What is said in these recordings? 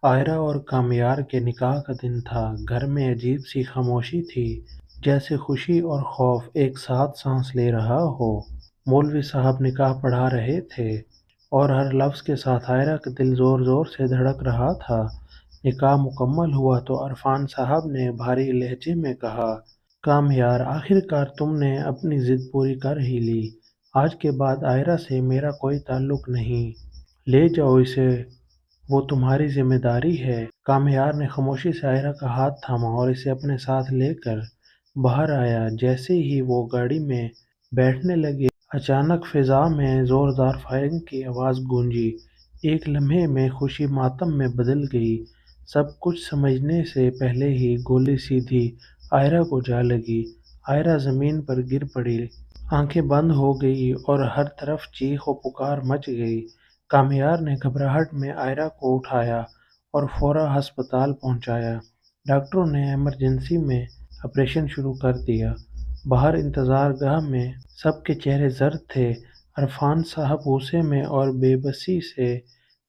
آئرہ اور کامیار کے نکاح کا دن تھا۔ گھر میں عجیب سی خاموشی تھی، جیسے خوشی اور خوف ایک ساتھ سانس لے رہا ہو۔ مولوی صاحب نکاح پڑھا رہے تھے اور ہر لفظ کے ساتھ آئرہ کا دل زور زور سے دھڑک رہا تھا۔ نکاح مکمل ہوا تو عرفان صاحب نے بھاری لہجے میں کہا، کامیار، آخر کار تم نے اپنی ضد پوری کر ہی لی۔ آج کے بعد آئرہ سے میرا کوئی تعلق نہیں۔ لے جاؤ اسے، وہ تمہاری ذمہ داری ہے۔ کامیار نے خاموشی سے آئرہ کا ہاتھ تھاما اور اسے اپنے ساتھ لے کر باہر آیا۔ جیسے ہی وہ گاڑی میں بیٹھنے لگے، اچانک فضا میں زوردار فائرنگ کی آواز گونجی۔ ایک لمحے میں خوشی ماتم میں بدل گئی۔ سب کچھ سمجھنے سے پہلے ہی گولی سیدھی آئرہ کو جا لگی۔ آئرہ زمین پر گر پڑی، آنکھیں بند ہو گئی اور ہر طرف چیخ و پکار مچ گئی۔ کامیار نے گھبراہٹ میں آئرہ کو اٹھایا اور فوراً ہسپتال پہنچایا۔ ڈاکٹروں نے ایمرجنسی میں آپریشن شروع کر دیا۔ باہر انتظار گاہ میں سب کے چہرے زرد تھے۔ عرفان صاحب غصے میں اور بے بسی سے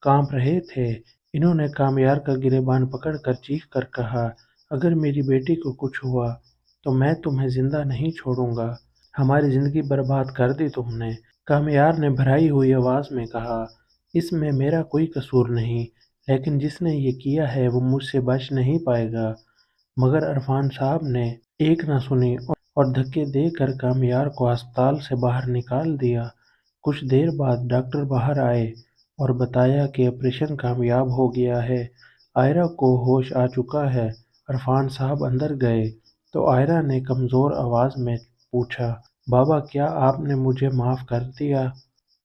کانپ رہے تھے۔ انہوں نے کامیار کا گریبان پکڑ کر چیخ کر کہا، اگر میری بیٹی کو کچھ ہوا تو میں تمہیں زندہ نہیں چھوڑوں گا۔ ہماری زندگی برباد کر دی تم نے۔ کامیار نے بھرائی ہوئی آواز میں کہا، اس میں میرا کوئی قصور نہیں، لیکن جس نے یہ کیا ہے وہ مجھ سے بچ نہیں پائے گا۔ مگر عرفان صاحب نے ایک نہ سنی اور دھکے دے کر کامیار کو ہسپتال سے باہر نکال دیا۔ کچھ دیر بعد ڈاکٹر باہر آئے اور بتایا کہ آپریشن کامیاب ہو گیا ہے، آئرہ کو ہوش آ چکا ہے۔ عرفان صاحب اندر گئے تو آئرہ نے کمزور آواز میں پوچھا، بابا کیا آپ نے مجھے معاف کر دیا؟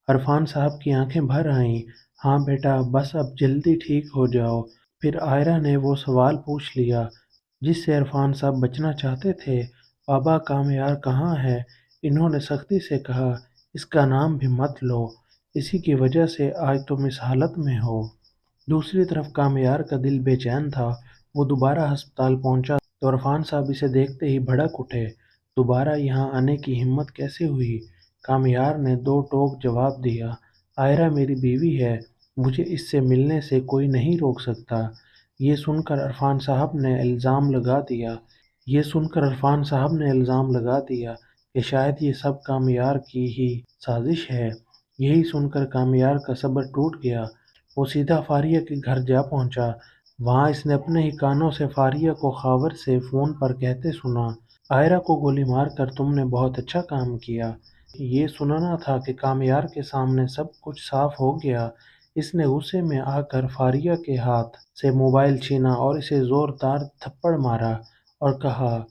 عرفان صاحب کی آنکھیں بھر آئیں۔ ہاں بیٹا، بس اب جلدی ٹھیک ہو جاؤ۔ پھر آئرہ نے وہ سوال پوچھ لیا جس سے عرفان صاحب بچنا چاہتے تھے، بابا کامیار کہاں ہے؟ انہوں نے سختی سے کہا، اس کا نام بھی مت لو، اسی کی وجہ سے آج تم اس حالت میں ہو۔ دوسری طرف کامیار کا دل بے چین تھا۔ وہ دوبارہ ہسپتال پہنچا تو عرفان صاحب اسے دیکھتے ہی بھڑک اٹھے، دوبارہ یہاں آنے کی ہمت کیسے ہوئی؟ کامیار نے دو ٹوک جواب دیا، آئرہ میری بیوی ہے، مجھے اس سے ملنے سے کوئی نہیں روک سکتا۔ یہ سن کر عرفان صاحب نے الزام لگا دیا کہ شاید یہ سب کامیار کی ہی سازش ہے۔ یہی سن کر کامیار کا صبر ٹوٹ گیا۔ وہ سیدھا فاریہ کے گھر جا پہنچا۔ وہاں اس نے اپنے ہی کانوں سے فاریہ کو خاور سے فون پر کہتے سنا، آئرہ کو گولی مار کر تم نے بہت اچھا کام کیا۔ یہ سننا تھا کہ کامیار کے سامنے سب کچھ صاف ہو گیا۔ اس نے غصے میں آ کر فاریہ کے ہاتھ سے موبائل چھینا اور اسے زوردار تھپڑ مارا اور کہا،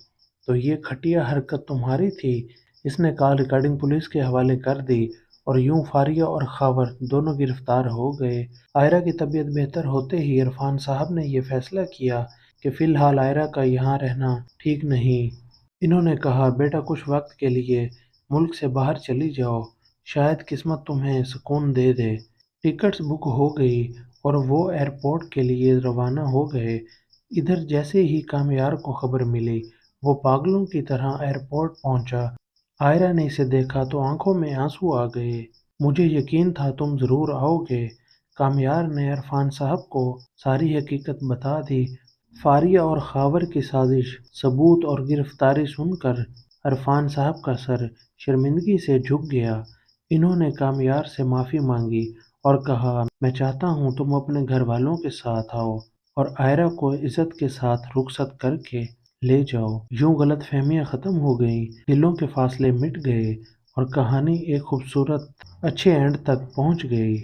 تو یہ گھٹیا حرکت تمہاری تھی؟ اس نے کال ریکارڈنگ پولیس کے حوالے کر دی اور یوں فاریہ اور خاور دونوں گرفتار ہو گئے۔ آئرہ کی طبیعت بہتر ہوتے ہی عرفان صاحب نے یہ فیصلہ کیا کہ فی الحال آئرہ کا یہاں رہنا ٹھیک نہیں۔ انہوں نے کہا، بیٹا کچھ وقت کے لیے ملک سے باہر چلی جاؤ، شاید قسمت تمہیں سکون دے دے۔ ٹکٹس بک ہو گئی اور وہ ایئرپورٹ کے لیے روانہ ہو گئے۔ ادھر جیسے ہی کامیار کو خبر ملی، وہ پاگلوں کی طرح ایئرپورٹ پہنچا۔ آئرہ نے اسے دیکھا تو آنکھوں میں آنسو آ گئے۔ مجھے یقین تھا تم ضرور آؤ گے۔ کامیار نے عرفان صاحب کو ساری حقیقت بتا دی۔ فاریہ اور خاور کی سازش، ثبوت اور گرفتاری سن کر عرفان صاحب کا سر شرمندگی سے جھک گیا۔ انہوں نے کامیار سے معافی مانگی اور کہا، میں چاہتا ہوں تم اپنے گھر والوں کے ساتھ آؤ اور آئرہ کو عزت کے ساتھ رخصت کر کے لے جاؤ۔ یوں غلط فہمیاں ختم ہو گئیں، دلوں کے فاصلے مٹ گئے اور کہانی ایک خوبصورت اچھے اینڈ تک پہنچ گئی۔